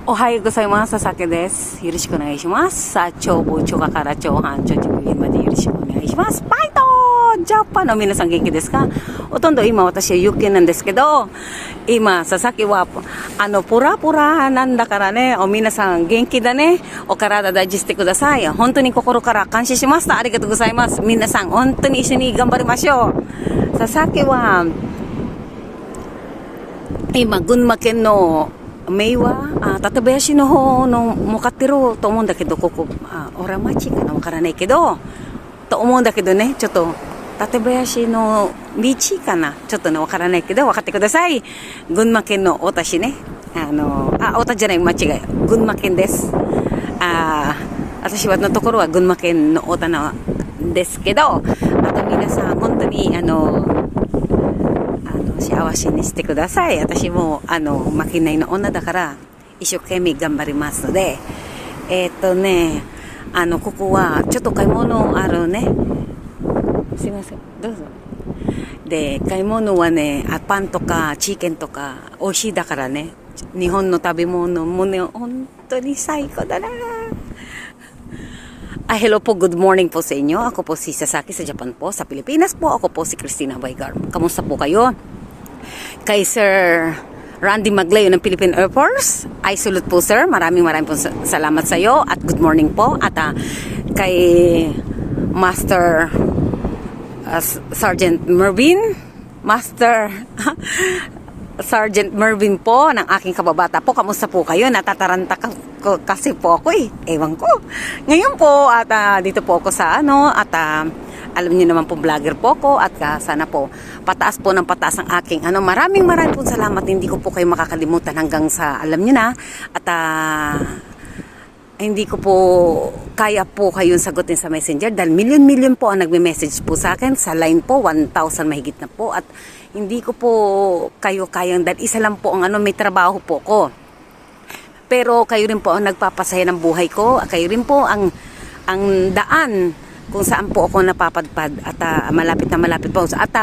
おはようございます。さけです。よろしくお願いします。さあ、長坊長家から長半長寿部までよろしくお願いします。バイトジャパンの皆さん元気ですか？ほとんど今私は有権なんですけど、今、佐々木は、ポラポラなんだからね、皆さん元気だね。お体大事してください。本当に心から感謝しました。ありがとうございます。皆さん、本当に一緒に頑張りましょう。佐々木は、今、群馬県の名は館林の方の向かってると思うんだけど、ここ、オラ町かなわからないけど、と思うんだけどね、ちょっと、館林の道かなちょっとね、わからないけど、分かってください。群馬県の太田市ね。太田じゃない、間違い。群馬県です。私はのところは群馬県の太田なんですけど、あと皆さん、本当に、幸せにしてください。私も負けないの女だから一生懸命頑張りますので、ここはちょっと買い物あるね。すいません、どうぞ。で、買い物はね、パンとかチキンとか美味しいだからね。日本の食べ物もね、本当に最高だな。Hello po, good morning po sa inyo. Ako po si Sasaki sa Japan po, sa Pilipinas po. Ako po si Christina Baygar. Kamusta po kayo? Kay Sir Randy Maglayo ng Philippine Air Force, I salute po sir. Maraming po salamat sa iyo at good morning po. At kay Master Sergeant Mervin, Master Sergeant Mervin po ng aking kababata po. Kamusta po kayo? Natataranta kasi po ako eh. Ewan ko. Ngayon po at dito po ako sa alam niyo naman po vlogger po ako at sana po pataas po ng pataas ang aking maraming po salamat. Hindi ko po kayo makakalimutan hanggang sa alam niyo na at hindi ko po kaya po kayong sagutin sa messenger dahil million po ang nagme-message po sa akin sa line po 1,000 mahigit na po at hindi ko po kayo kayang dahil isa lang po ang may trabaho po ko. Pero kayo rin po ang nagpapasaya ng buhay ko. Kayo rin po ang daan kung saan po ako napapadpad at malapit po at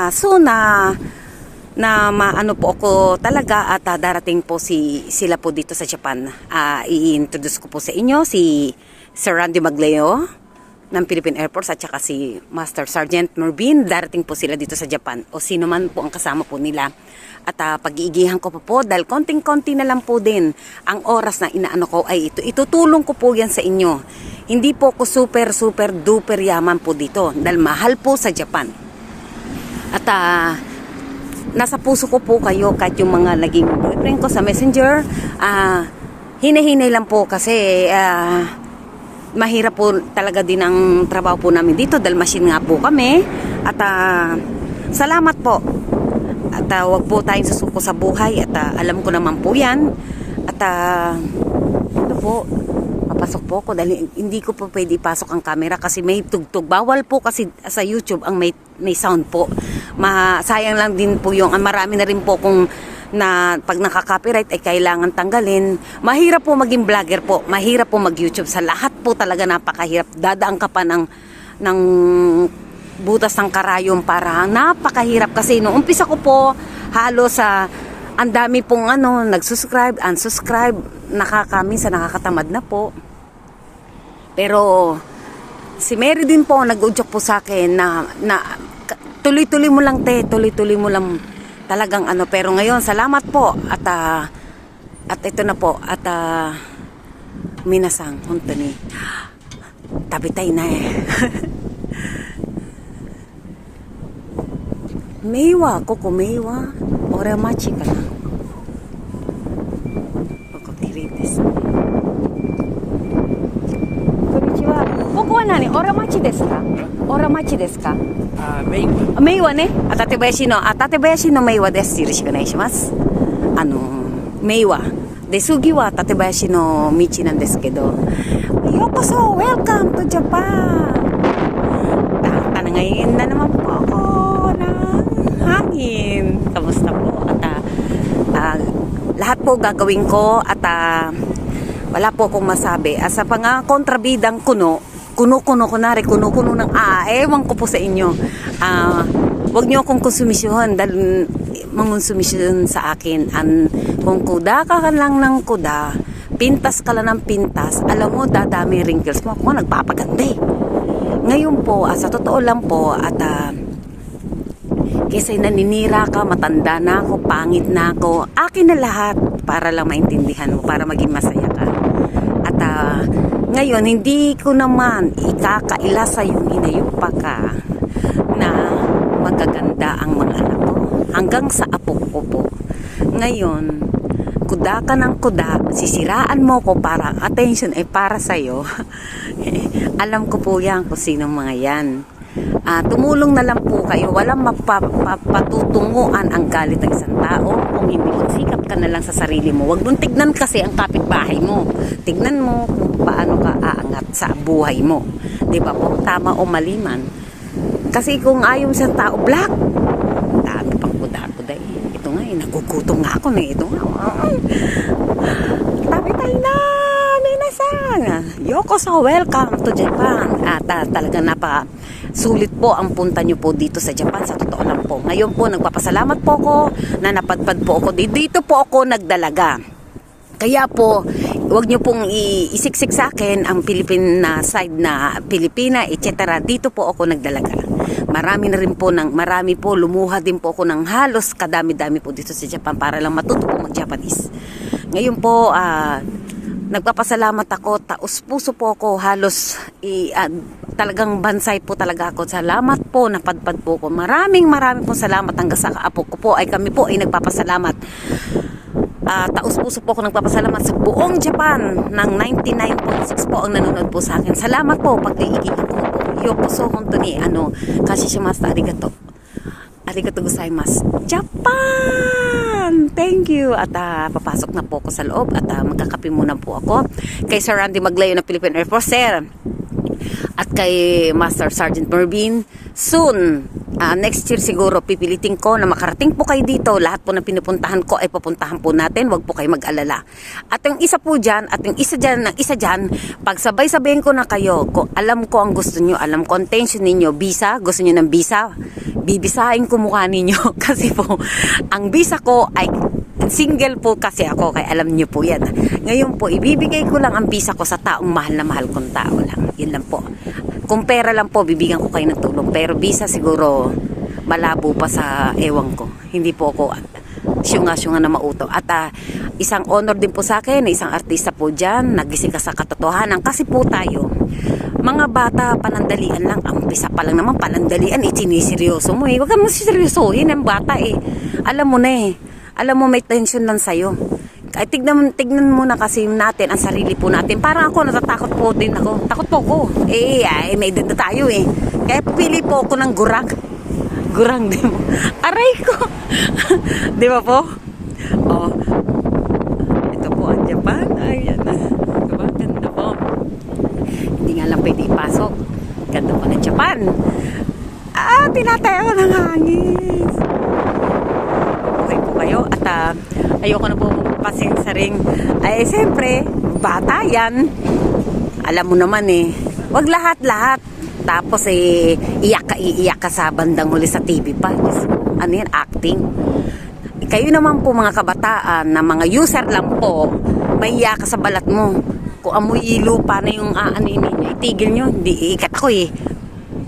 soon na maano po ako talaga at darating po sila po dito sa Japan. I-introduce ko po sa inyo si Sir Randy Maglayo ng Philippine Air Force at saka si Master Sergeant Mervin. Darating po sila dito sa Japan o sino man po ang kasama po nila. At pag-iigihan ko po dahil konting-konti na lang po din ang oras na inaano ko ay itutulong ko po yan sa inyo. Hindi po ako super duper yaman po dito dahil mahal po sa Japan. At nasa puso ko po kayo kahit yung mga naging boyfriend ko sa messenger. Hinahinay lang po kasi mahirap po talaga din ang trabaho po namin dito dahil machine nga po kami. At salamat po. At wag po tayong susuko sa buhay at alam ko naman po yan. At ito po, papasok po ako dahil hindi ko po pwede ipasok ang camera kasi may tugtog. Bawal po kasi sa YouTube ang may sound po. Sayang lang din po yung marami na rin po kung pag nakaka-copyright ay kailangan tanggalin. Mahirap po maging vlogger po. Mahirap po mag-YouTube. Sa lahat po talaga napakahirap. Dadaan ka pa ng butas ng karayom para napakahirap kasi nung umpisa ko po halos ang dami pong nag-subscribe, unsubscribe, minsan nakakatamad na po. Pero si Mary din po nag-udyok po sa akin na tuloy-tuloy mo lang tuloy-tuloy mo lang talagang pero ngayon salamat po at ito na po at minasang honto ni tabitay na Meiwa, koko Meiwa, Oramachi ka na. Koko kiri desu. Konnichiwa. Koko wa nani? Oramachi desu ka? Oramachi desu ka? Meiwa. Meiwa ne? Tatebayashi no Meiwa desu. Yoroshiku onegaishimasu. Meiwa. De, sugi wa Tatebayashi no michi nan desu kedo. Yokoso, welcome to Japan. Ngayon na naman po ako hangin. Kamusta po? At lahat po gagawin ko at wala po akong masabi. Sa kontrabidang kuno ng ewan ko po sa inyo. wag niyo akong konsumisyon dahil mangonsumisyon sa akin. Kung kuda ka lang ng kuda, pintas ka lang ng pintas, alam mo, dadami wrinkles mo. Ako nagpapaganda eh. Ngayon po, sa totoo lang po, at kaysa naninira ka, matanda na ako, pangit na ako, akin na lahat para lang maintindihan mo, para maging masaya ka. At ngayon, hindi ko naman ikakaila sa yung hinayupa ka na magaganda ang mga anak ko. Hanggang sa apo ko po. Ngayon, kuda ka ng kuda, sisiraan mo ko para attention ay para sa'yo. Alam ko po yan kung sino mga yan. Tumulong na lang po kayo. Walang mapatutunguan ang galit ng isang tao kung hindi magsikap ka na lang sa sarili mo. Huwag mong tignan kasi ang kapitbahay mo. Tignan mo kung paano ka aangat sa buhay mo. Diba po? Tama o mali man. Kasi kung ayaw sa tao, black. Dami pang kuda-kuda eh. Ito nga eh, nagugutom nga ako na ito nga. Tabi tayo na! Yoko, so welcome to Japan. At talagang sulit po ang punta nyo po dito sa Japan, sa totoo lang po. Ngayon po, nagpapasalamat po ako na napadpad po ako. Dito po ako nagdalaga. Kaya po, huwag nyo pong isiksik sa akin ang Philippine side na Pilipina, etc. Dito po ako nagdalaga. Marami po, lumuha din po ako ng halos kadami-dami po dito sa Japan para lang matuto po mag-Japanese. Ngayon po, nagpapasalamat ako, taos puso po ako, halos talagang bansay po talaga ako. Salamat po, napadpad po ko. Maraming po salamat hanggang sa kaapo ko po ay kami po ay nagpapasalamat. Taos puso po ako nagpapasalamat sa buong Japan ng 99.6 po ang nanonood po sa akin. Salamat po, pag-iigihan ko po. Yokoso honto ni kashishimasu, arigato. Arigato gozaimasu. Japan! Thank you! At papasok na po ako sa loob at magkakape muna po ako kay Sir Randy Maglayo ng Philippine Air Force, Sir. At kay Master Sergeant Mervin. Soon, next year siguro, pipilitin ko na makarating po kayo dito. Lahat po na pinupuntahan ko ay papuntahan po natin. Huwag po kayo mag-alala. At yung isa po dyan, at yung isa dyan, pag sabay-sabayin ko na kayo, kung alam ko ang gusto nyo, alam ko ang tension ninyo, visa, gusto nyo ng visa, bibisahin ko mukha ninyo. Kasi po, ang visa ko ay single po kasi ako, kaya alam nyo po yan. Ngayon po, ibibigay ko lang ang visa ko sa taong mahal na mahal kong tao lang. Yun lang po. Kung pera lang po, bibigyan ko kayo ng tulong. Pero visa siguro, malabo pa sa ewan ko. Hindi po ako syunga-syunga na mauto. At isang honor din po sa akin, isang artista po dyan, nagising ka sa katotohanan. Kasi po tayo, mga bata, panandalian lang. Ang umpisa pa lang naman, panandalian, siniseryoso mo eh. Huwag ka mo seryosohin ang bata eh. Alam mo na eh. Alam mo, may tension lang sa'yo. Ay, tignan mo na kasi natin ang sarili po natin. Parang ako, natatakot po din ako. Takot po ako. May edad na tayo eh. Kaya pili po ako ng gurang. Gurang, di mo. Aray ko. Di ba po? Oh. Ito po ang Japan. Ayan na. Diba? Ganda po. Hindi nga lang pwede ipasok. Ganda po ng Japan. Tinatayo ko ng hangin. Okay po kayo. At ayoko na po magpapasin sa ring. Ay, siyempre, bata yan. Alam mo naman eh. Wag lahat-lahat. Tapos iiyak ka sa bandang huli sa TV pa. Ano yan? Acting. Kayo naman po mga kabataan na mga user lang po, may iyak ka sa balat mo. Kung amoy lupa na yung ninyo, itigil nyo. Hindi, ikat ako eh.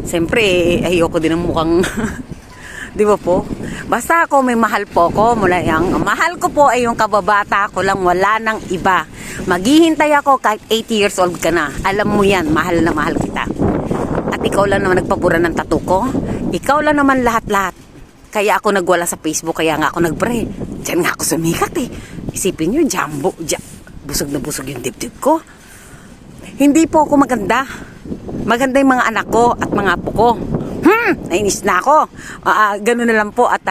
Siyempre, ayoko din ng mukhang di ba po? Basta ako may mahal po ko mula yang mahal ko po ay yung kababata ko lang, wala nang iba. Maghihintay ako kahit 80 years old ka na. Alam mo yan, mahal na mahal kita. At ikaw lang naman nagpabura ng tattoo ko. Ikaw lang naman lahat-lahat. Kaya ako nagwala sa Facebook, kaya nga ako nag-pray. Diyan nga ako sumikat eh. Isipin nyo, busog na busog yung dibdib ko. Hindi po ako maganda. Maganda yung mga anak ko at mga apo ko. Nainis na ako. Ganun na lang po at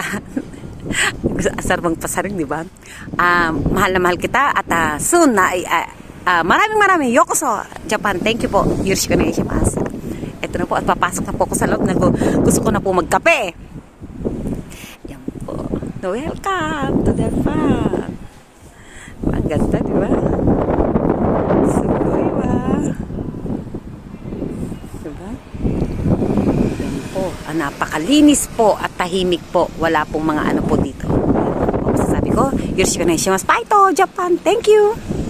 asar bang pasaring, di ba? Mahal na mahal kita at soon na maraming yokoso Japan. Thank you po. Yoroshiku onegai shimasu. Ito na po at papasok na po ako sa loob. Gusto ko na po magkape. Yan po. Welcome to Japan. Ang ganda, di ba? Sugoy ba? Diba? Yan po. napakalinis po at tahimik po. Wala pong mga ano po dito. O, sasabi ko, Yoroshiku onegaishimasu. Bye to, Japan. Thank you.